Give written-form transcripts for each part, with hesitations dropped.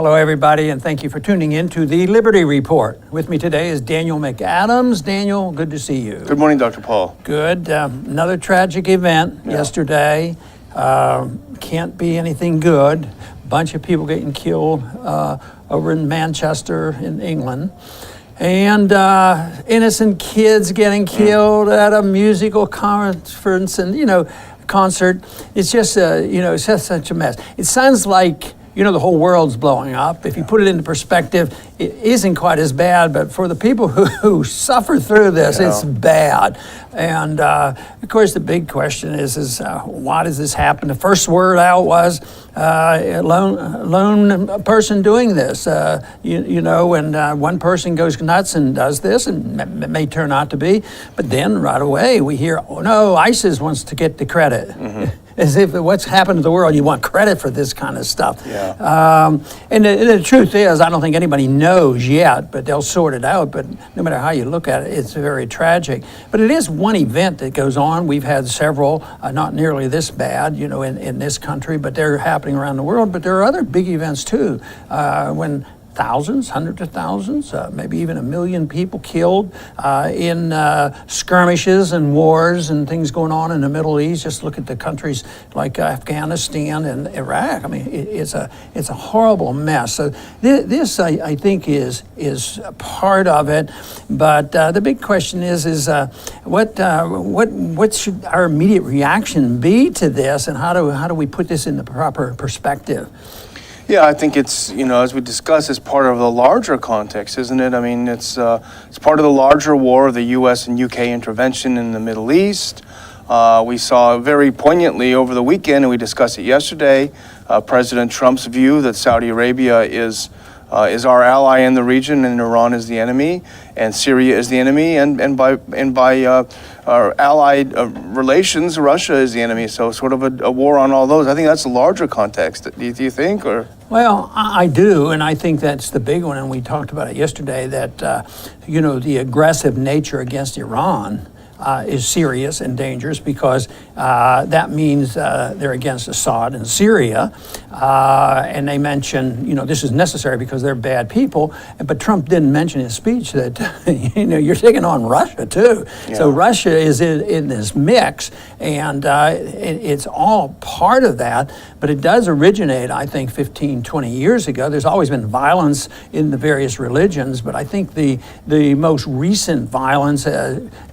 Hello, everybody, and thank you for tuning in to the Liberty Report. With me today is Daniel McAdams. Daniel, good to see you. Good morning, Dr. Paul. Good. Another tragic event yesterday. Can't be anything good. Bunch of people getting killed over in Manchester in England. And innocent kids getting killed at a musical conference and, concert. It's just, it's just such a mess. It sounds like, the whole world's blowing up. If you put it into perspective, it isn't quite as bad, but for the people who suffer through this, it's bad. And of course, the big question is why does this happen? The first word out was a lone person doing this, and one person goes nuts and does this, and it may turn out to be, but then right away we hear, oh no, ISIS wants to get the credit. Mm-hmm. As if what's happened to the world, you want credit for this kind of stuff. Yeah. And the truth is, I don't think anybody knows yet, but they'll sort it out. But no matter how you look at it, it's very tragic. But it is one event that goes on. We've had several, not nearly this bad, in this country, but they're happening around the world. But there are other big events too. When thousands, hundreds of thousands, maybe even 1 million people killed in skirmishes and wars and things going on in the Middle East. Just look at the countries like Afghanistan and Iraq. I mean, it's a horrible mess. So this I think is part of it. But the big question is what should our immediate reaction be to this, and how do we put this in the proper perspective? Yeah, I think it's, as we discussed, it's part of the larger context, isn't it? I mean, it's part of the larger war of the U.S. and U.K. intervention in the Middle East. We saw very poignantly over the weekend, and we discussed it yesterday, President Trump's view that Saudi Arabia is our ally in the region, and Iran is the enemy, and Syria is the enemy, and by our allied relations, Russia is the enemy. So sort of a war on all those. I think that's a larger context. Do you think, or? Well, I do, and I think that's the big one. And we talked about it yesterday. That the aggressive nature against Iran is serious and dangerous, because that means they're against Assad and Syria, and they mention, this is necessary because they're bad people. But Trump didn't mention in his speech that, you're taking on Russia too. Yeah. So Russia is in this mix, and it's all part of that. But it does originate, I think, 15, 20 years ago. There's always been violence in the various religions, but I think the most recent violence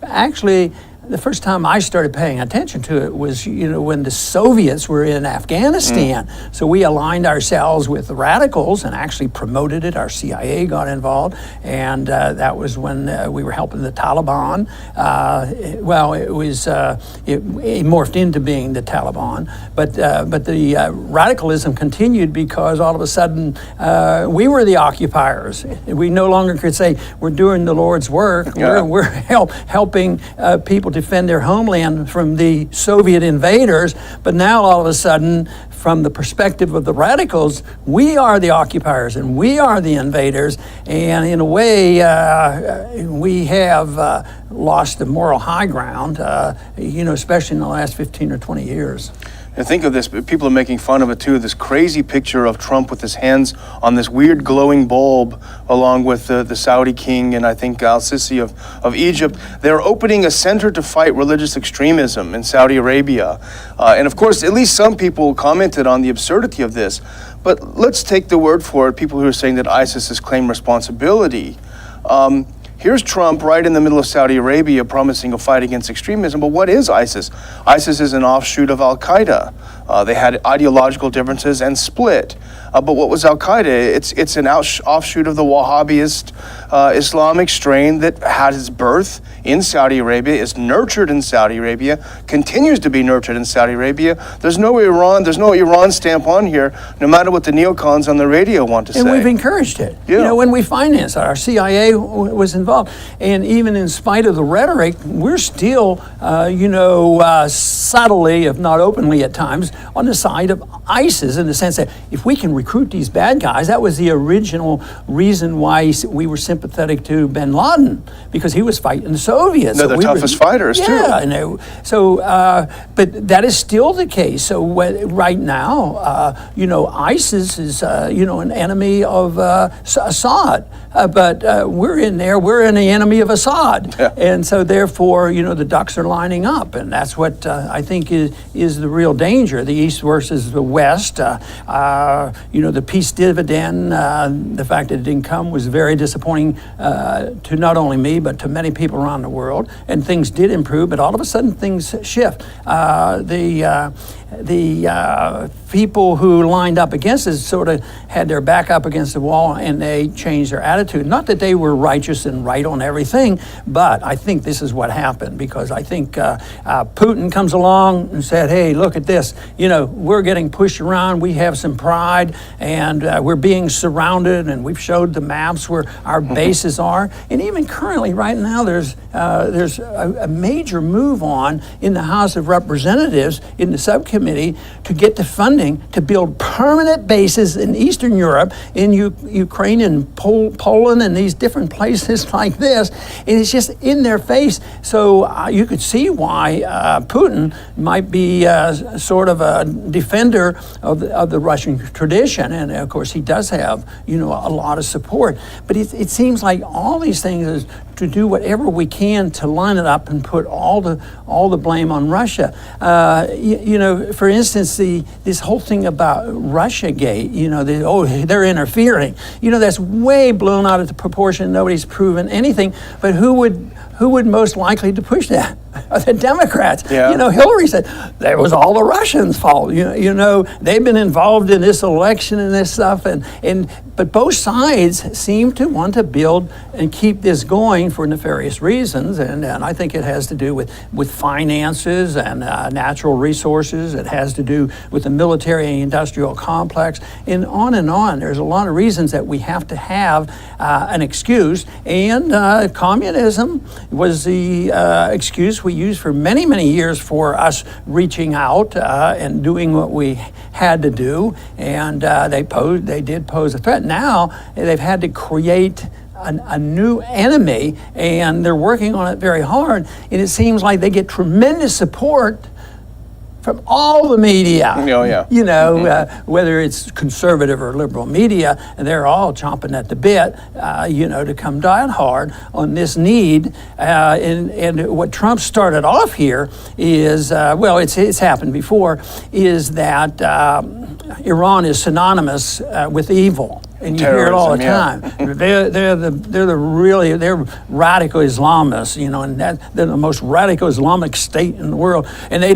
actually, the first time I started paying attention to it was, when the Soviets were in Afghanistan. So we aligned ourselves with the radicals and actually promoted it. Our CIA got involved, and that was when we were helping the Taliban. It morphed into being the Taliban, but the radicalism continued because all of a sudden we were the occupiers. We no longer could say we're doing the Lord's work. Yeah. We're helping people defend their homeland from the Soviet invaders, but now all of a sudden, from the perspective of the radicals, we are the occupiers and we are the invaders, and in a way, we have lost the moral high ground, especially in the last 15 or 20 years. And think of this, people are making fun of it too, this crazy picture of Trump with his hands on this weird glowing bulb, along with the Saudi king and I think al-Sisi of Egypt. They're opening a center to fight religious extremism in Saudi Arabia. And of course, at least some people commented on the absurdity of this. But let's take the word for it, people who are saying that ISIS has claimed responsibility. Here's Trump right in the middle of Saudi Arabia promising a fight against extremism. But what is ISIS? ISIS is an offshoot of Al-Qaeda. They had ideological differences and split. But what was Al-Qaeda? It's an offshoot of the Wahhabist Islamic strain that had its birth in Saudi Arabia, is nurtured in Saudi Arabia, continues to be nurtured in Saudi Arabia. There's no Iran stamp on here, no matter what the neocons on the radio want to say. And we've encouraged it. Yeah. When we financed it, our CIA was involved. And even in spite of the rhetoric, we're still, subtly, if not openly at times, on the side of ISIS, in the sense that if we can recruit these bad guys, that was the original reason why we were sympathetic to bin Laden, because he was fighting the Soviets. They're the toughest fighters, too. Yeah, but that is still the case. So right now, ISIS is, an enemy of Assad. But we're in there, we're an enemy of Assad. Yeah. And so therefore, the ducks are lining up. And that's what I think is the real danger, the East versus the West. The peace dividend, the fact that it didn't come was very disappointing to not only me, but to many people around the world. And things did improve, but all of a sudden things shift. The people who lined up against us sort of had their back up against the wall, and they changed their attitude. Not that they were righteous and right on everything, but I think this is what happened, because I think Putin comes along and said, hey, look at this. We're getting pushed around. We have some pride, and we're being surrounded, and we've showed the maps where our bases are. And even currently, right now, there's a major move on in the House of Representatives, in the subcommittee, to get the funding to build permanent bases in Eastern Europe, in Ukraine and Poland and these different places like this. And it's just in their face. So you could see why Putin might be sort of a defender of the Russian tradition. And of course, he does have, a lot of support. But it seems like all these things is to do whatever we can to line it up and put all the blame on Russia. For instance, this whole thing about Russiagate, they're interfering. That's way blown out of proportion. Nobody's proven anything. But who would most likely to push that? The Democrats. Yeah. Hillary said that was all the Russians' fault. They've been involved in this election and this stuff, but both sides seem to want to build and keep this going for nefarious reasons, and I think it has to do with finances and natural resources. It has to do with the military and industrial complex, and on and on. There's a lot of reasons that we have to have an excuse, and communism was the excuse we used for many, many years for us reaching out and doing what we had to do, and they did pose a threat. Now they've had to create a new enemy, and they're working on it very hard, and it seems like they get tremendous support from all the media. Oh, yeah. Whether it's conservative or liberal media, and they're all chomping at the bit, to come down hard on this need. And what Trump started off here is, it's happened before, is that Iran is synonymous with evil. And you hear it all the time. They're radical Islamists, and they're the most radical Islamic state in the world. And they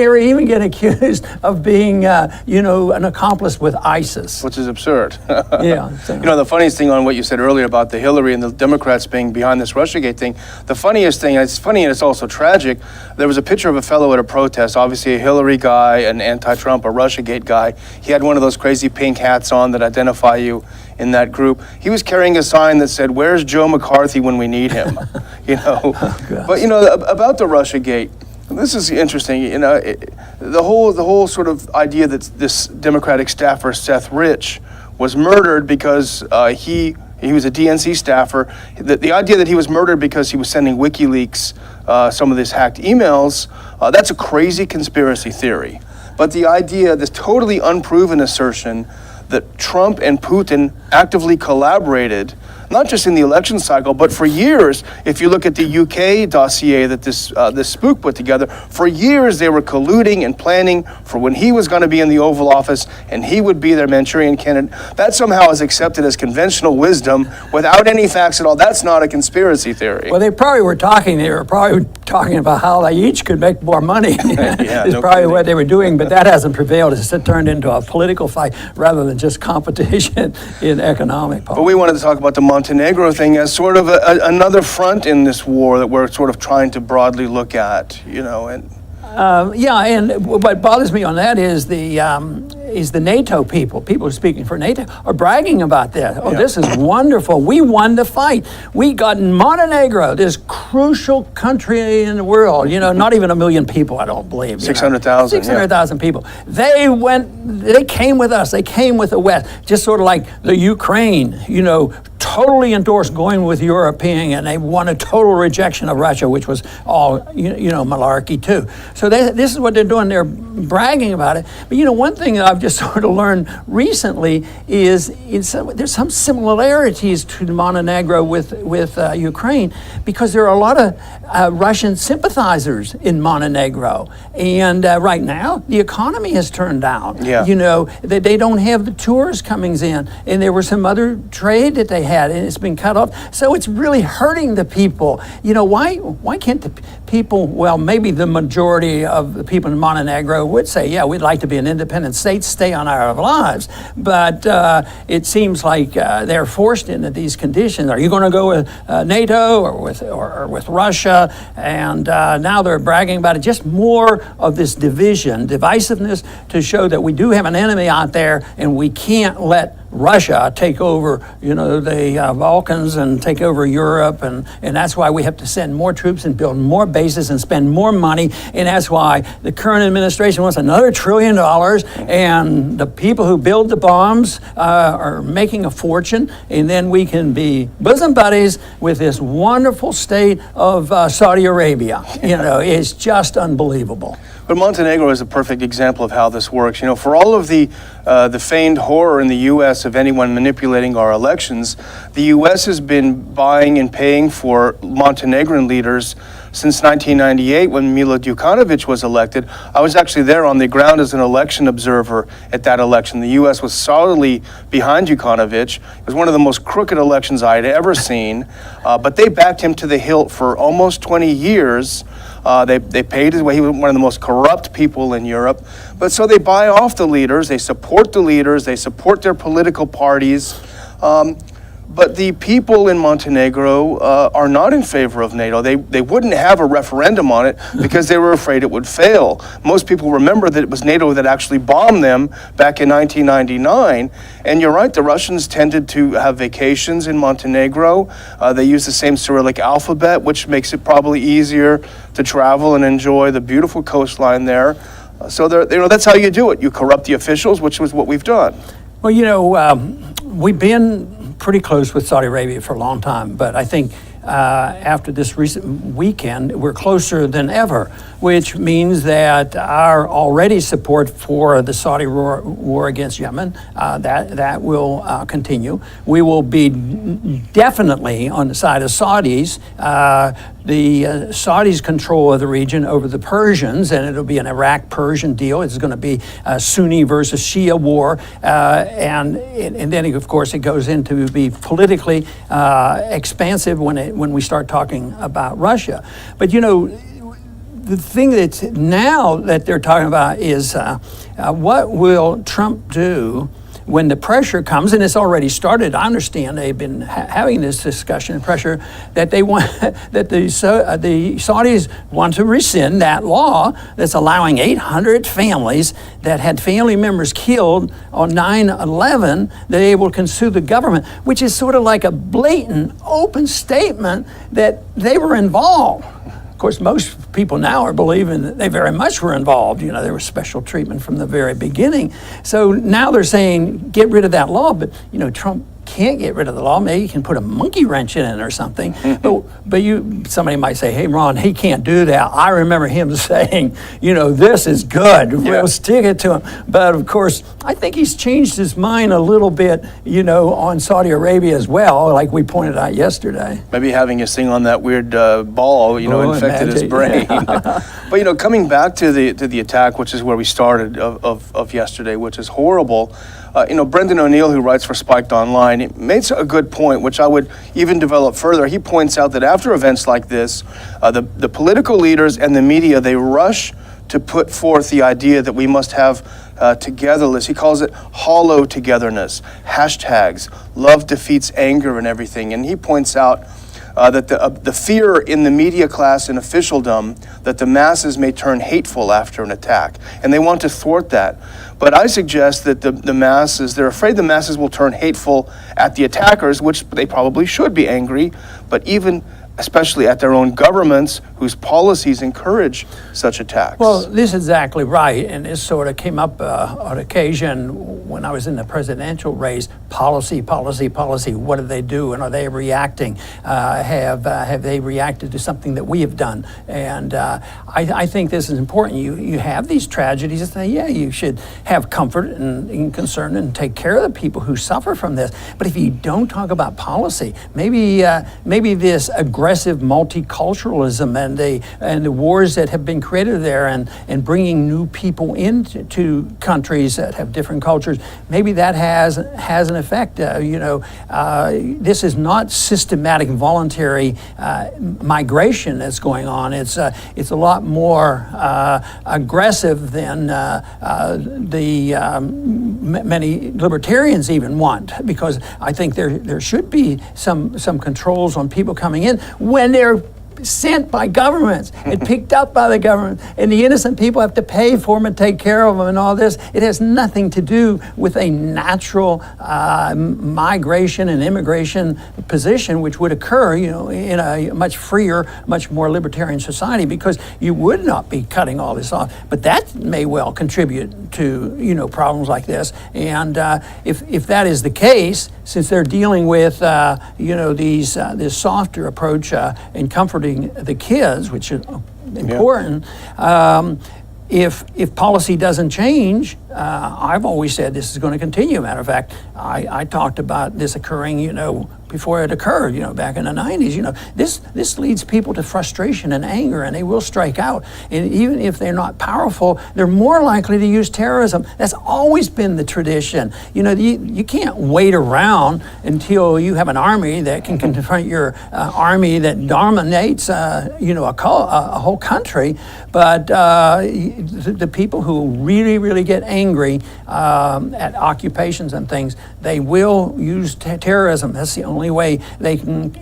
are even get accused of being, an accomplice with ISIS, which is absurd. Yeah. So. The funniest thing on what you said earlier about the Hillary and the Democrats being behind this Russiagate thing. The funniest thing, it's funny and it's also tragic. There was a picture of a fellow at a protest, obviously a Hillary guy, an anti-Trump, a Russiagate guy. He had one of those crazy pink hats on that identify you in that group. He was carrying a sign that said, "Where's Joe McCarthy when we need him?" But about the Russiagate, this is interesting. The whole sort of idea that this Democratic staffer Seth Rich was murdered because he was a DNC staffer. The idea that he was murdered because he was sending WikiLeaks some of these hacked emails, that's a crazy conspiracy theory. But the idea, this totally unproven assertion that Trump and Putin actively collaborated, not just in the election cycle, but for years. If you look at the UK dossier that this spook put together, for years they were colluding and planning for when he was going to be in the Oval Office and he would be their Manchurian candidate. That somehow is accepted as conventional wisdom without any facts at all. That's not a conspiracy theory. Well, they were probably talking about how they each could make more money. Yeah, is no probably kidding. what they were doing, but that hasn't prevailed. It's turned into a political fight rather than just competition in economic policy. But we wanted to talk about the Montenegro thing as sort of another front in this war that we're sort of trying to broadly look at, and and what bothers me on that is the is the NATO people who are speaking for NATO are bragging about this. Oh, Yeah. this is wonderful. We won the fight. We got Montenegro, this crucial country in the world, not even 1 million people, I don't believe. 600,000. 600,000 people. They came with us. They came with the West, just sort of like the Ukraine, totally endorsed going with European, and they won a total rejection of Russia, which was all, malarkey too. So this is what they're doing. They're bragging about it. But one thing that I've just sort of learned recently is there's some similarities to Montenegro with Ukraine, because there are a lot of Russian sympathizers in Montenegro, and right now the economy has turned down. Yeah. They don't have the tourists coming in, and there was some other trade that they had, and it's been cut off. So it's really hurting the people. Why can't the people? Well, maybe the majority of the people in Montenegro would say, yeah, we'd like to be an independent state, stay on our lives. But it seems like they're forced into these conditions. Are you going to go with NATO or with Russia? And now they're bragging about it. Just more of this divisiveness, to show that we do have an enemy out there, and we can't let Russia take over, the Balkans and take over Europe, and that's why we have to send more troops and build more bases and spend more money, and that's why the current administration wants another $1 trillion, and the people who build the bombs are making a fortune, and then we can be bosom buddies with this wonderful state of Saudi Arabia. It's just unbelievable. But Montenegro is a perfect example of how this works. For all of the feigned horror in the U.S. of anyone manipulating our elections, the U.S. has been buying and paying for Montenegrin leaders since 1998, when Milo Đukanović was elected. I was actually there on the ground as an election observer at that election. The U.S. was solidly behind Đukanović. It was one of the most crooked elections I had ever seen, but they backed him to the hilt for almost 20 years. They paid his way. He was one of the most corrupt people in Europe. But so they buy off the leaders, they support the leaders, they support their political parties. But the people in Montenegro are not in favor of NATO. They wouldn't have a referendum on it because they were afraid it would fail. Most people remember that it was NATO that actually bombed them back in 1999. And you're right, the Russians tended to have vacations in Montenegro. They use the same Cyrillic alphabet, which makes it probably easier to travel and enjoy the beautiful coastline there. So that's how you do it. You corrupt the officials, which was what we've done. Well, we've been pretty close with Saudi Arabia for a long time, but I think after this recent weekend, we're closer than ever, which means that our already support for the Saudi war against Yemen, that will continue. We will be definitely on the side of Saudis. The Saudis control of the region over the Persians, and it'll be an Iraq-Persian deal. It's going to be a Sunni versus Shia war, and then of course it goes into be politically expansive when we start talking about Russia. But the thing that's now that they're talking about is what will Trump do when the pressure comes, and it's already started. I understand they've been having this discussion and pressure that they want that the Saudis want to rescind that law that's allowing 800 families that had family members killed on 9/11 that they will sue the government, which is sort of like a blatant, open statement that they were involved. Of course, most people now are believing that they very much were involved. There was special treatment from the very beginning. So now they're saying, get rid of that law. But, Trump can't get rid of the law. Maybe you can put a monkey wrench in it or something. But somebody might say, hey, Ron, he can't do that. I remember him saying, this is good. Yeah. We'll stick it to him. But of course, I think he's changed his mind a little bit, on Saudi Arabia as well, like we pointed out yesterday. Maybe having his thing on that weird ball, infected his brain. But coming back to the attack, which is where we started of yesterday, which is horrible. Brendan O'Neill, who writes for Spiked Online, makes a good point, which I would even develop further. He points out that after events like this, the political leaders and the media, they rush to put forth the idea that we must have togetherness. He calls it hollow togetherness, hashtags, love defeats anger and everything. And he points out that the fear in the media class and officialdom that the masses may turn hateful after an attack, and they want to thwart that. But I suggest that the masses, they're afraid the masses will turn hateful at the attackers, which they probably should be angry, but even especially at their own governments whose policies encourage such attacks. Well, this is exactly right, and this sort of came up on occasion when I was in the presidential race. Policy, policy, policy. What do they do, and are they reacting? Have they reacted to something that we have done? And I think this is important. You have these tragedies, and say, yeah, you should have comfort and concern and take care of the people who suffer from this. But if you don't talk about policy, maybe this aggressive multiculturalism and the wars that have been created there and bringing new people into countries that have different cultures, maybe that has an effect. This is not systematic voluntary migration that's going on. It's a lot more aggressive than many libertarians even want, because I think there should be some controls on people coming in when they're sent by governments and picked up by the government, and the innocent people have to pay for them and take care of them and all this. It has nothing to do with a natural migration and immigration position which would occur, in a much freer, much more libertarian society, because you would not be cutting all this off. But that may well contribute to problems like this. And if that is the case, since they're dealing with this softer approach in comforting the kids, which is important. If policy doesn't change, I've always said this is going to continue. Matter of fact, I talked about this occurring, before it occurred, back in the 90s. This leads people to frustration and anger, and they will strike out. And even if they're not powerful, they're more likely to use terrorism. That's always been the tradition. You can't wait around until you have an army that can confront your army that dominates, a whole country. But the people who really, really get angry at occupations and things, they will use terrorism. That's the only way they can,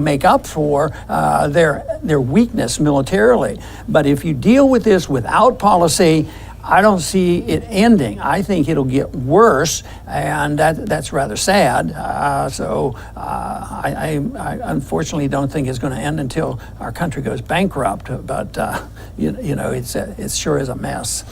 make up for their weakness militarily. But if you deal with this without policy, I don't see it ending. I think it'll get worse, and that's rather sad. I unfortunately don't think it's going to end until our country goes bankrupt. But it sure is a mess.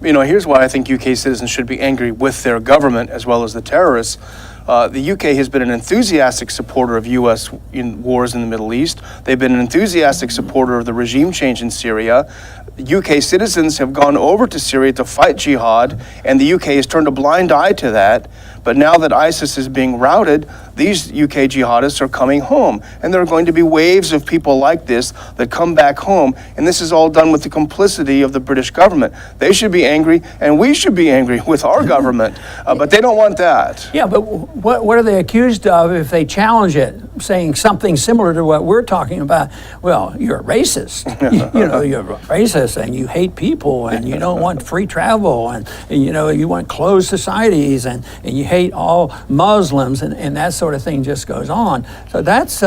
Here's why I think UK citizens should be angry with their government as well as the terrorists. The UK has been an enthusiastic supporter of U.S. wars in the Middle East. They've been an enthusiastic supporter of the regime change in Syria. UK citizens have gone over to Syria to fight jihad, and the UK has turned a blind eye to that. But now that ISIS is being routed, these UK jihadists are coming home. And there are going to be waves of people like this that come back home. And this is all done with the complicity of the British government. They should be angry, and we should be angry with our government. But they don't want that. Yeah, but what are they accused of if they challenge it, saying something similar to what we're talking about? Well, you're a racist. You're a racist, and you hate people, and you don't want free travel, and you want closed societies, and you hate all Muslims, and that sort of thing just goes on. So that's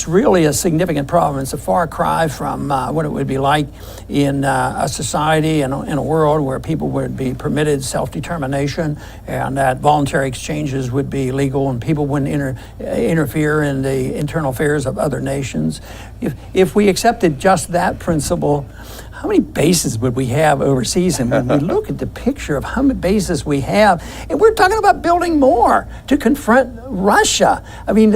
really a significant problem. It's a far cry from what it would be like in a society and in a world where people would be permitted self-determination, and that voluntary exchanges would be legal, and people wouldn't interfere in the internal affairs of other nations. If we accepted just that principle, how many bases would we have overseas? And when we look at the picture of how many bases we have, and we're talking about building more to confront Russia. I mean,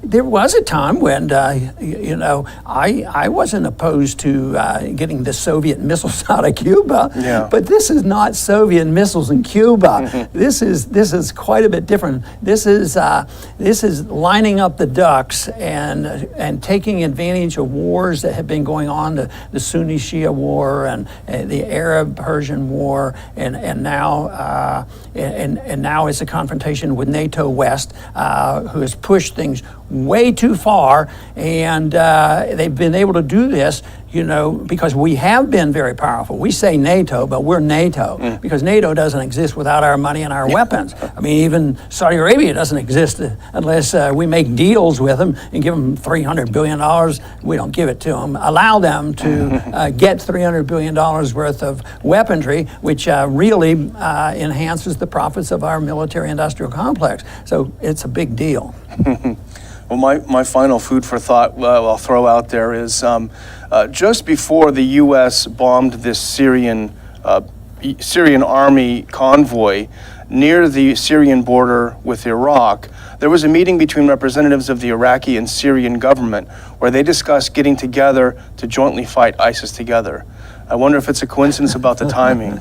there was a time when, I wasn't opposed to getting the Soviet missiles out of Cuba, but this is not Soviet missiles in Cuba. This is quite a bit different. This is lining up the ducks and taking advantage of wars that have been going on, the Sunni-Shia war and the Arab-Persian war, and now it's a confrontation with NATO West, who has pushed things way too far, and they've been able to do this, because we have been very powerful. We say NATO, but we're NATO because NATO doesn't exist without our money and our weapons. I mean, even Saudi Arabia doesn't exist unless we make deals with them and give them $300 billion. We don't give it to them. Allow them to get $300 billion worth of weaponry, which really enhances the profits of our military-industrial complex. So it's a big deal. Well, my final food for thought I'll throw out there is just before the U.S. bombed this Syrian army convoy near the Syrian border with Iraq, there was a meeting between representatives of the Iraqi and Syrian government where they discussed getting together to jointly fight ISIS together. I wonder if it's a coincidence about the timing.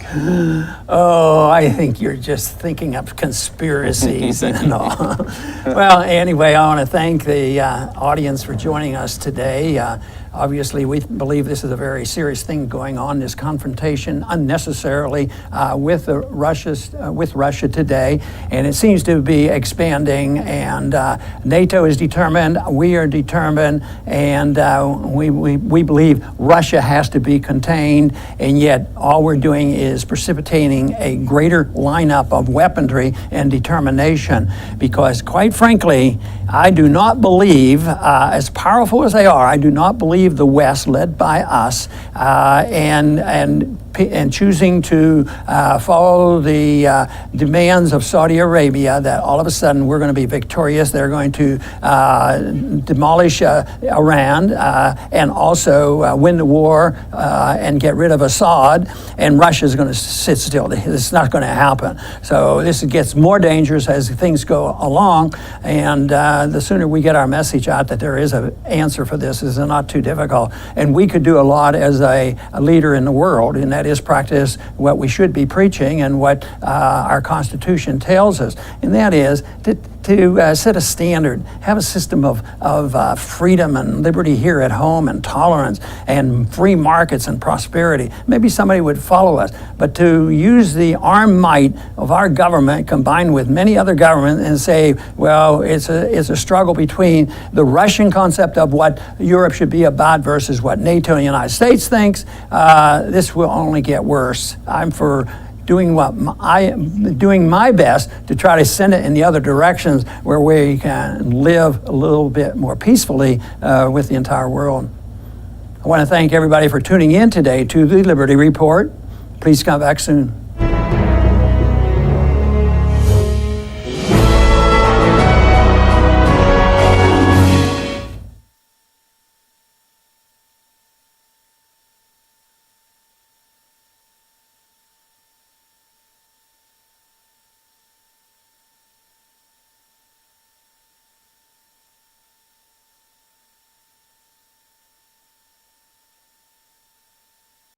Oh, I think you're just thinking of conspiracies and all. Well, anyway, I want to thank the audience for joining us today. Obviously, we believe this is a very serious thing going on, this confrontation unnecessarily with Russia today, and it seems to be expanding, and NATO is determined, we are determined, and we believe Russia has to be contained, and yet all we're doing is precipitating a greater lineup of weaponry and determination, because quite frankly, I do not believe, as powerful as they are, I do not believe the West, led by us, and choosing to follow the demands of Saudi Arabia, that all of a sudden we're going to be victorious. They're going to demolish Iran and also win the war and get rid of Assad, and Russia's going to sit still. It's not going to happen. So this gets more dangerous as things go along, and the sooner we get our message out that there is an answer for this is not too difficult. And we could do a lot as a leader in the world, and that is practice what we should be preaching and what our Constitution tells us, and that is to set a standard, have a system of freedom and liberty here at home, and tolerance and free markets and prosperity. Maybe somebody would follow us, but to use the armed might of our government combined with many other governments and say, well, it's a struggle between the Russian concept of what Europe should be about versus what NATO and the United States thinks, this will only get worse. I'm for doing my best to try to send it in the other directions where we can live a little bit more peacefully with the entire world. I want to thank everybody for tuning in today to the Liberty Report. Please come back soon.